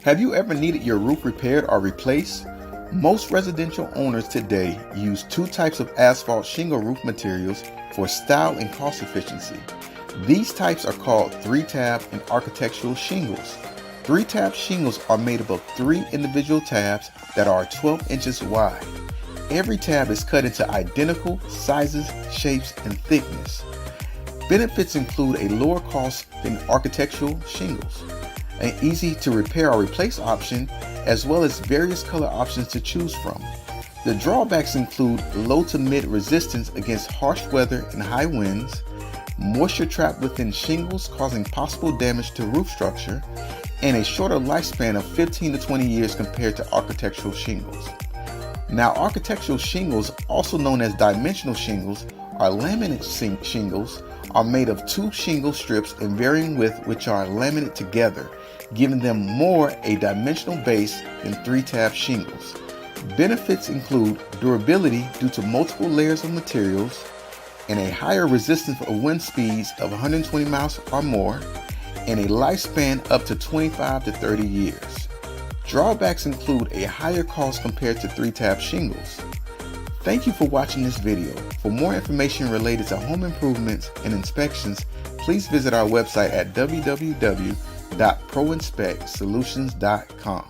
Have you ever needed your roof repaired or replaced? Most residential owners today use two types of asphalt shingle roof materials for style and cost efficiency. These types are called 3-tab and architectural shingles. 3-tab shingles are made up of 3 individual tabs that are 12 inches wide. Every tab is cut into identical sizes, shapes, and thickness. Benefits include a lower cost than architectural shingles, an easy to repair or replace option, as well as various color options to choose from. The drawbacks include low to mid resistance against harsh weather and high winds, moisture trapped within shingles causing possible damage to roof structure, and a shorter lifespan of 15 to 20 years compared to architectural shingles. Now, architectural shingles, also known as dimensional shingles or laminate shingles, are made of 2 shingle strips in varying width which are laminated together, giving them more a dimensional base than 3-tab shingles. Benefits include durability due to multiple layers of materials, and a higher resistance of wind speeds of 120 miles or more, and a lifespan up to 25 to 30 years. Drawbacks include a higher cost compared to 3-tab shingles. Thank you for watching this video. For more information related to home improvements and inspections, please visit our website at www.proinspectsolutions.com.